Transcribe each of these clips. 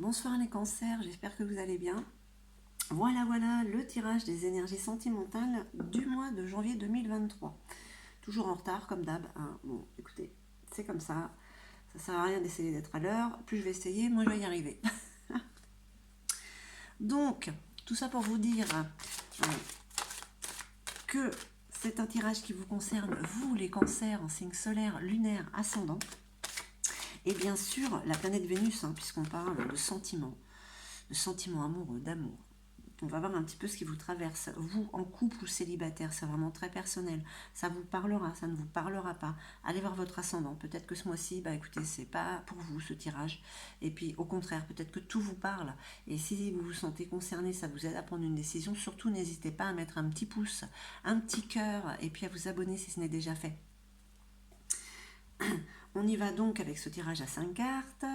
Bonsoir les cancers, j'espère que vous allez bien. Voilà le tirage des énergies sentimentales du mois de janvier 2023. Toujours en retard comme d'hab, hein. Bon, écoutez, c'est comme ça sert à rien d'essayer d'être à l'heure. Plus je vais essayer, moins je vais y arriver. Donc, tout ça pour vous dire que c'est un tirage qui vous concerne, vous les cancers en signe solaire, lunaire, ascendant. Et bien sûr, la planète Vénus, hein, puisqu'on parle de sentiments amoureux, d'amour. On va voir un petit peu ce qui vous traverse. Vous, en couple ou célibataire, c'est vraiment très personnel. Ça vous parlera, ça ne vous parlera pas. Allez voir votre ascendant. Peut-être que ce mois-ci, écoutez, c'est pas pour vous ce tirage. Et puis, au contraire, peut-être que tout vous parle. Et si vous vous sentez concerné, ça vous aide à prendre une décision. Surtout, n'hésitez pas à mettre un petit pouce, un petit cœur, et puis à vous abonner si ce n'est déjà fait. On y va donc avec ce tirage à 5 cartes,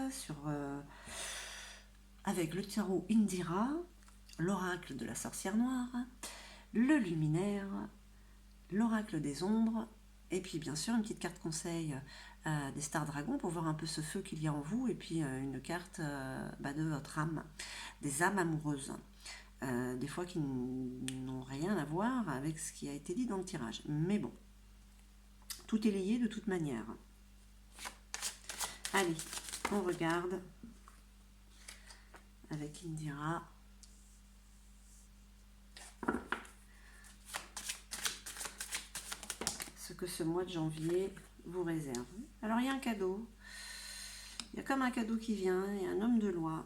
avec le tarot Indira, l'oracle de la sorcière noire, le luminaire, l'oracle des ombres, et puis bien sûr une petite carte conseil des stars dragons pour voir un peu ce feu qu'il y a en vous, et puis une carte de votre âme, des âmes amoureuses, des fois qui n'ont rien à voir avec ce qui a été dit dans le tirage. Mais bon, tout est lié de toute manière. Allez, on regarde avec Indira. Ce que ce mois de janvier vous réserve. Alors il y a un cadeau. Il y a comme un cadeau qui vient, il y a un homme de loi.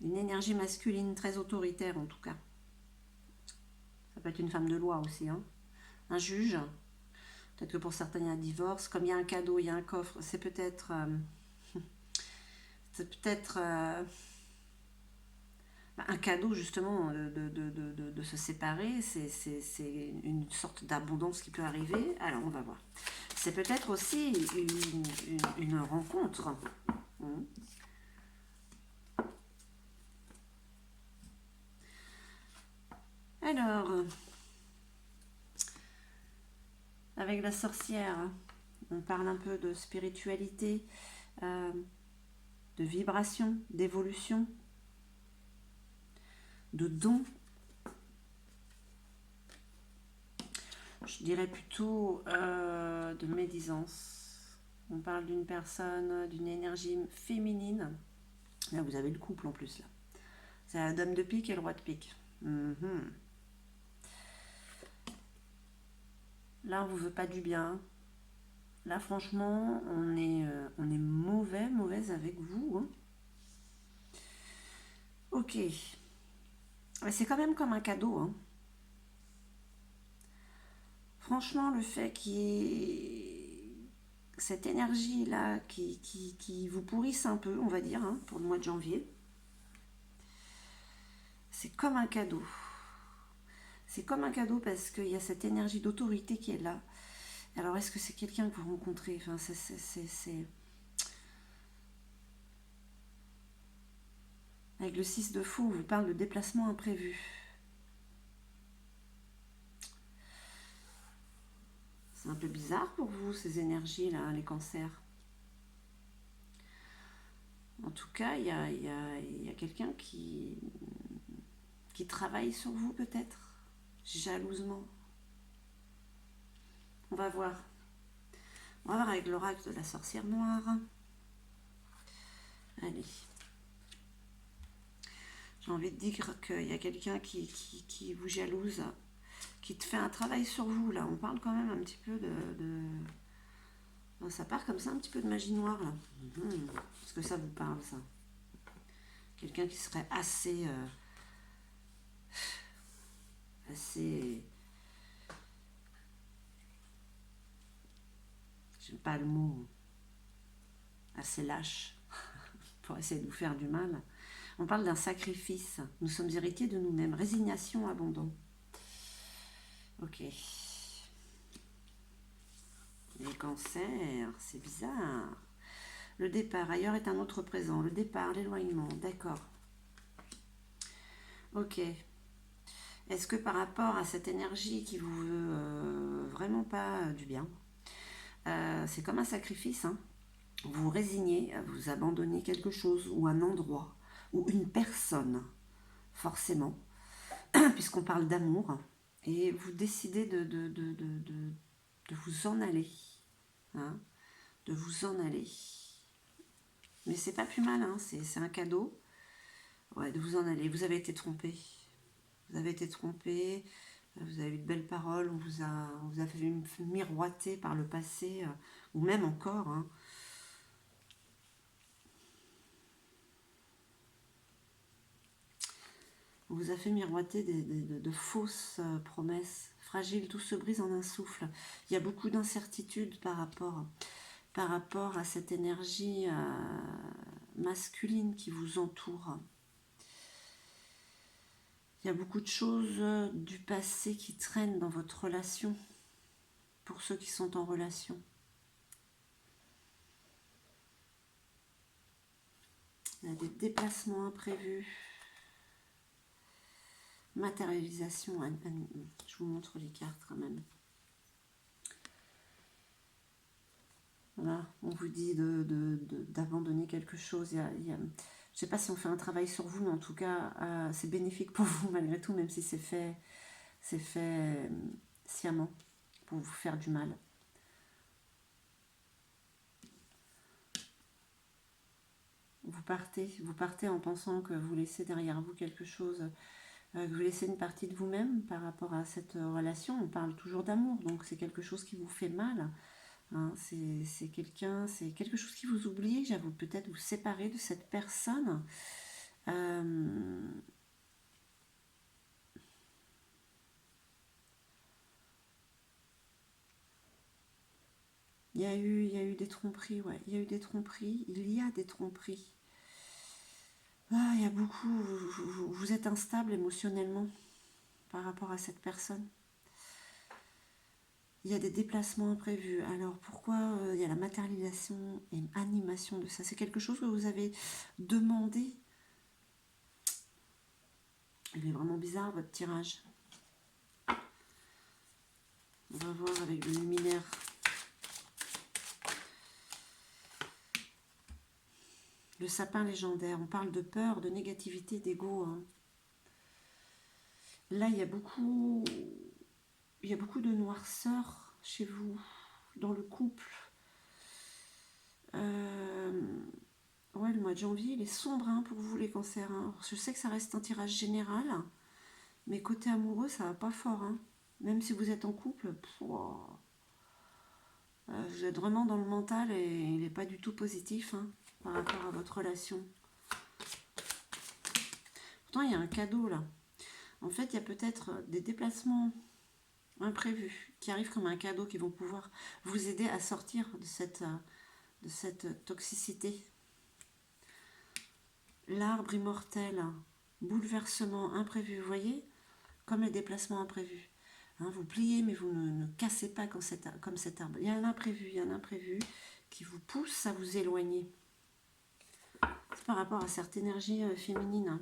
Une énergie masculine très autoritaire en tout cas. Ça peut être une femme de loi aussi, hein. Un juge. Peut-être que pour certains il y a un divorce. Comme il y a un cadeau, il y a un coffre. C'est peut-être un cadeau justement de se séparer. C'est une sorte d'abondance qui peut arriver. Alors on va voir. C'est peut-être aussi une rencontre. Alors, avec la sorcière, on parle un peu de spiritualité, de vibration, d'évolution, de don. Je dirais plutôt de médisance. On parle d'une personne, d'une énergie féminine. Là, vous avez le couple en plus. Là. C'est la dame de pique et le roi de pique. Là, on vous veut pas du bien. Là, franchement, on est mauvaise avec vous. Hein. Ok. Mais c'est quand même comme un cadeau. Hein. Franchement, le fait qu'il y ait cette énergie-là qui vous pourrisse un peu, on va dire, hein, pour le mois de janvier, c'est comme un cadeau. C'est comme un cadeau parce qu'il y a cette énergie d'autorité qui est là. Alors, est-ce que c'est quelqu'un que vous rencontrez? Enfin, c'est... Avec le 6 de fou, on vous parle de déplacement imprévu. C'est un peu bizarre pour vous, ces énergies-là, les cancers. En tout cas, il y a quelqu'un qui travaille sur vous peut-être, jalousement. On va voir. On va voir avec l'oracle de la sorcière noire. Allez. J'ai envie de dire qu'il y a quelqu'un qui vous jalouse, qui te fait un travail sur vous, là. On parle quand même un petit peu ça part comme ça, un petit peu de magie noire, là. Est-ce que ça vous parle, ça? Quelqu'un qui serait assez... j'aime pas le mot, assez lâche pour essayer de vous faire du mal. On parle d'un sacrifice. Nous sommes héritiers de nous-mêmes. Résignation, abandon. Ok. Les cancers, c'est bizarre. Le départ, ailleurs est un autre présent. Le départ, l'éloignement, d'accord. Ok. Est-ce que par rapport à cette énergie qui vous veut vraiment pas du bien, c'est comme un sacrifice, hein. Vous vous résignez à vous abandonner quelque chose ou un endroit ou une personne, forcément, puisqu'on parle d'amour, et vous décidez de vous en aller, hein, de vous en aller. Mais c'est pas plus mal, hein, c'est un cadeau, ouais, de vous en aller. Vous avez été trompé, vous avez été trompé, vous avez eu de belles paroles, on vous a fait miroiter par le passé, ou même encore, hein. On vous a fait miroiter de fausses promesses fragiles, tout se brise en un souffle. Il y a beaucoup d'incertitudes par rapport à cette énergie masculine qui vous entoure. Il y a beaucoup de choses du passé qui traînent dans votre relation, pour ceux qui sont en relation. Il y a des déplacements imprévus. Matérialisation, je vous montre les cartes quand même. Voilà, on vous dit d'abandonner quelque chose. Je ne sais pas si on fait un travail sur vous, mais en tout cas, c'est bénéfique pour vous malgré tout, même si c'est fait sciemment pour vous faire du mal. Vous partez en pensant que vous laissez derrière vous quelque chose, que vous laissez une partie de vous-même par rapport à cette relation. On parle toujours d'amour, donc c'est quelque chose qui vous fait mal. Hein, c'est quelque chose qui vous oublie. J'avoue, peut-être vous séparer de cette personne. Il y a eu des tromperies, ouais. Il y a eu des tromperies. Il y a des tromperies. Ah, il y a beaucoup. Vous êtes instable émotionnellement par rapport à cette personne. Il y a des déplacements imprévus. Alors pourquoi il y a la matérialisation et animation de ça? C'est quelque chose que vous avez demandé. Il est vraiment bizarre votre tirage. On va voir avec le luminaire. Le sapin légendaire. On parle de peur, de négativité, d'ego. Hein. Là, il y a beaucoup de noirceur chez vous, dans le couple. Ouais, le mois de janvier, il est sombre hein, pour vous, les cancers. Hein. Je sais que ça reste un tirage général, mais côté amoureux, ça va pas fort. Hein. Même si vous êtes en couple, vous êtes vraiment dans le mental et il n'est pas du tout positif hein, par rapport à votre relation. Pourtant, il y a un cadeau là. En fait, il y a peut-être des déplacements imprévus qui arrivent comme un cadeau qui vont pouvoir vous aider à sortir de cette toxicité. L'arbre immortel, bouleversement imprévu, vous voyez, comme les déplacements imprévus. Hein, vous pliez, mais vous ne cassez pas comme cet arbre. Il y a un imprévu qui vous pousse à vous éloigner. C'est par rapport à cette énergie féminine. Hein.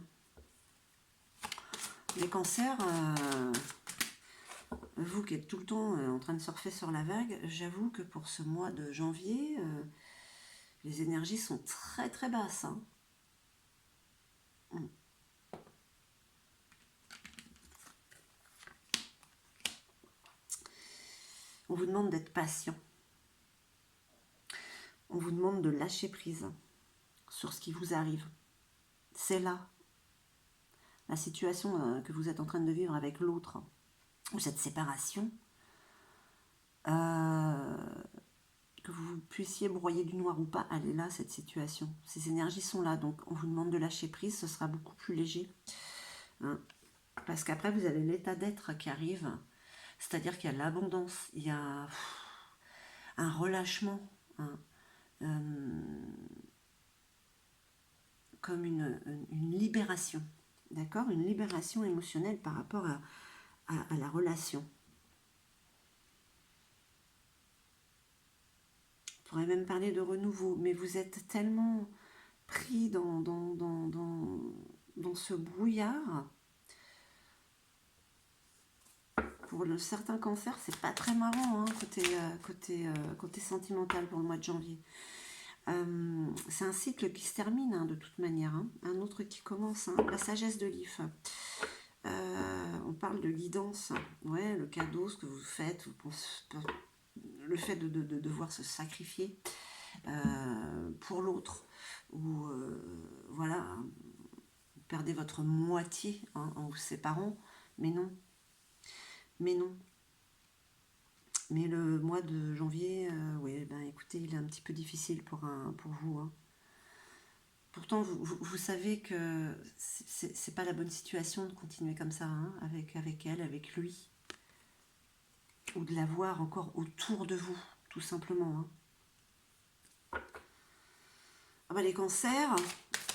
Les cancers, vous qui êtes tout le temps en train de surfer sur la vague, j'avoue que pour ce mois de janvier, les énergies sont très très basses. Hein. On vous demande d'être patient. On vous demande de lâcher prise sur ce qui vous arrive. C'est là la situation que vous êtes en train de vivre avec l'autre, ou cette séparation, que vous puissiez broyer du noir ou pas, elle est là, cette situation. Ces énergies sont là, donc on vous demande de lâcher prise, ce sera beaucoup plus léger. Hein, parce qu'après, vous avez l'état d'être qui arrive, c'est-à-dire qu'il y a l'abondance, il y a un relâchement, hein, comme une libération. D'accord, une libération émotionnelle par rapport à la relation. On pourrait même parler de renouveau, mais vous êtes tellement pris dans ce brouillard. Pour certains cancers, c'est pas très marrant, hein, côté sentimental pour le mois de janvier. C'est un cycle qui se termine de toute manière, hein. Un autre qui commence, hein. La sagesse de l'IF. On parle de guidance, ouais, le cadeau, ce que vous faites, le fait de devoir se sacrifier pour l'autre, ou voilà, vous perdez votre moitié en vous séparant, mais non, mais non. Mais le mois de janvier, oui, ben écoutez, il est un petit peu difficile pour vous, hein. Pourtant, vous savez que c'est pas la bonne situation de continuer comme ça, hein, avec elle, avec lui, ou de l'avoir encore autour de vous, tout simplement, hein. Ah bah les cancers,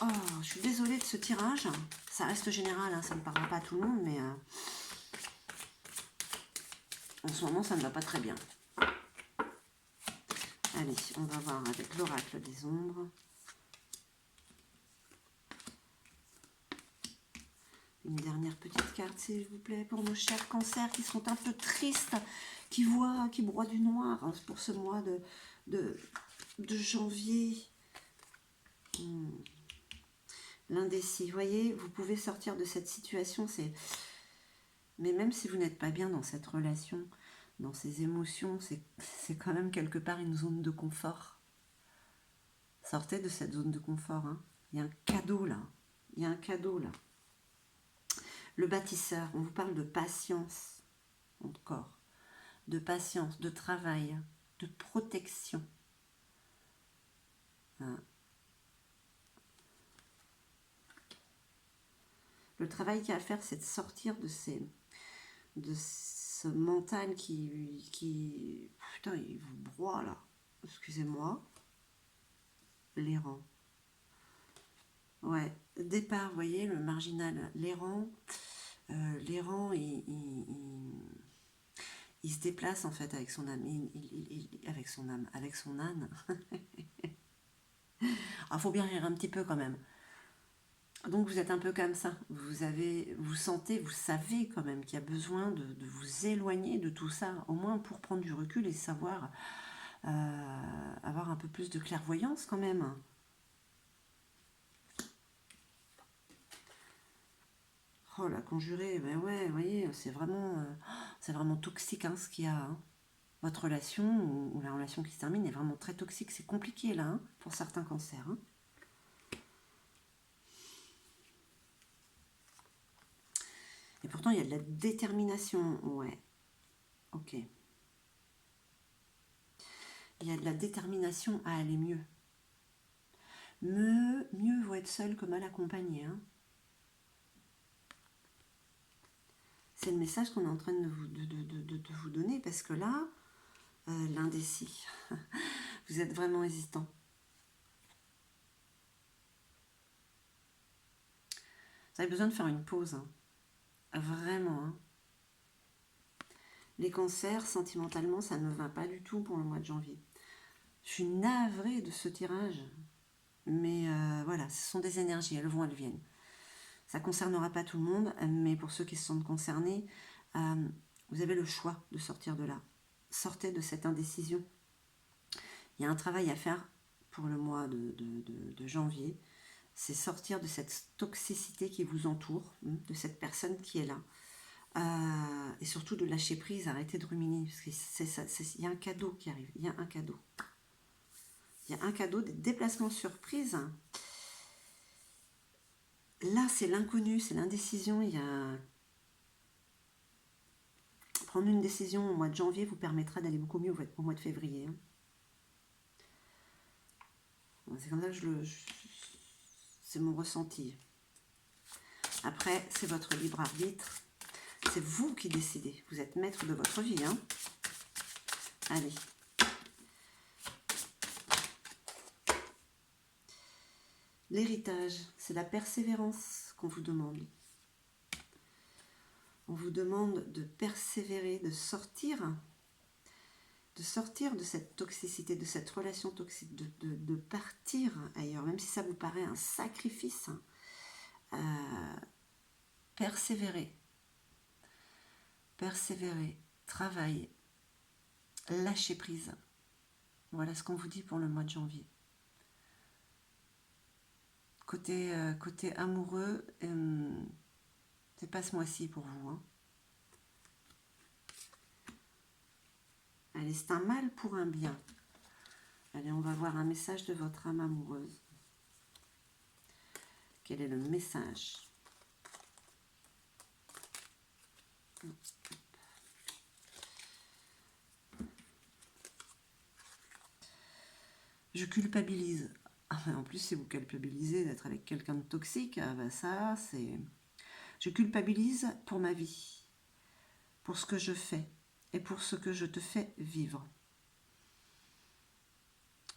oh, je suis désolée de ce tirage, ça reste général, hein, ça ne parlera pas à tout le monde, mais en ce moment ça ne va pas très bien. Allez, on va voir avec l'oracle des ombres. Une dernière petite carte, s'il vous plaît, pour nos chers cancers qui sont un peu tristes, qui broient du noir, hein, pour ce mois de janvier. L'indécis, vous voyez, vous pouvez sortir de cette situation, mais même si vous n'êtes pas bien dans cette relation, dans ces émotions, c'est quand même quelque part une zone de confort. Sortez de cette zone de confort, hein. Il y a un cadeau là, il y a un cadeau là. Le bâtisseur, on vous parle de patience, encore, de patience, de travail, de protection. Hein. Le travail qu'il y a à faire, c'est de sortir de ce mental qui putain, il vous broie là. Excusez-moi. L'errant. Ouais, départ, vous voyez, le marginal, l'errant. L'errant, il se déplace en fait avec son âme, avec son âne. Ah, faut bien rire un petit peu quand même. Donc vous êtes un peu comme ça. Vous sentez, vous savez quand même qu'il y a besoin de vous éloigner de tout ça, au moins pour prendre du recul et savoir avoir un peu plus de clairvoyance quand même. Oh la conjurée, ben ouais, vous voyez, c'est vraiment toxique hein, ce qu'il y a. Hein. Votre relation ou la relation qui se termine est vraiment très toxique. C'est compliqué là, hein, pour certains cancers. Hein. Et pourtant, il y a de la détermination. Ouais, ok. Il y a de la détermination à aller mieux. Mieux vaut être seul que mal accompagné. Hein. C'est le message qu'on est en train de vous donner parce que là, l'indécis, vous êtes vraiment hésitant. Vous avez besoin de faire une pause. Hein. Vraiment. Hein. Les cancers, sentimentalement, ça ne va pas du tout pour le mois de janvier. Je suis navrée de ce tirage. Mais voilà, ce sont des énergies, elles vont, elles viennent. Ça ne concernera pas tout le monde, mais pour ceux qui se sentent concernés, vous avez le choix de sortir de là. Sortez de cette indécision. Il y a un travail à faire pour le mois de janvier. C'est sortir de cette toxicité qui vous entoure, de cette personne qui est là. Et surtout de lâcher prise, arrêter de ruminer. Parce qu'il y a un cadeau qui arrive. Il y a un cadeau. Il y a un cadeau, des déplacements surprises. Là, c'est l'inconnu, c'est l'indécision. Il y a... Prendre une décision au mois de janvier vous permettra d'aller beaucoup mieux au mois de février. Hein. C'est comme ça que c'est mon ressenti. Après, c'est votre libre arbitre. C'est vous qui décidez. Vous êtes maître de votre vie. Hein. Allez. L'héritage, c'est la persévérance qu'on vous demande. On vous demande de persévérer, de sortir de cette toxicité, de cette relation toxique, de partir ailleurs, même si ça vous paraît un sacrifice. Persévérer, travail, lâcher prise. Voilà ce qu'on vous dit pour le mois de janvier. Côté amoureux, c'est pas ce mois-ci pour vous. Hein. Allez, c'est un mal pour un bien. Allez, on va voir un message de votre âme amoureuse. Quel est le message? Je culpabilise. Ah, en plus, si vous culpabilisez d'être avec quelqu'un de toxique, ah ben ça, c'est... Je culpabilise pour ma vie, pour ce que je fais et pour ce que je te fais vivre.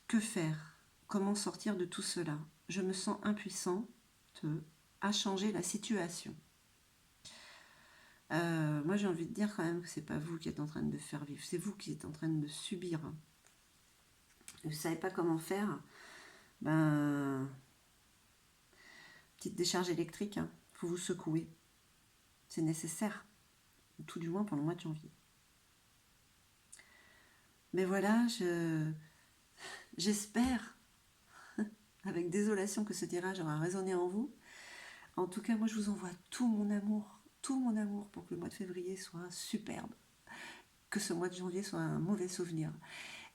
Que faire? Comment sortir de tout cela? Je me sens impuissante à changer la situation. Moi, j'ai envie de dire quand même que c'est pas vous qui êtes en train de faire vivre, c'est vous qui êtes en train de subir. Vous ne savez pas comment faire? Ben, petite décharge électrique, faut vous secouer. C'est nécessaire, tout du moins pour le mois de janvier. Mais voilà, j'espère, avec désolation, que ce tirage aura résonné en vous. En tout cas, moi, je vous envoie tout mon amour pour que le mois de février soit superbe, que ce mois de janvier soit un mauvais souvenir.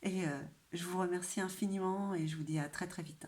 Et je vous remercie infiniment et je vous dis à très très vite.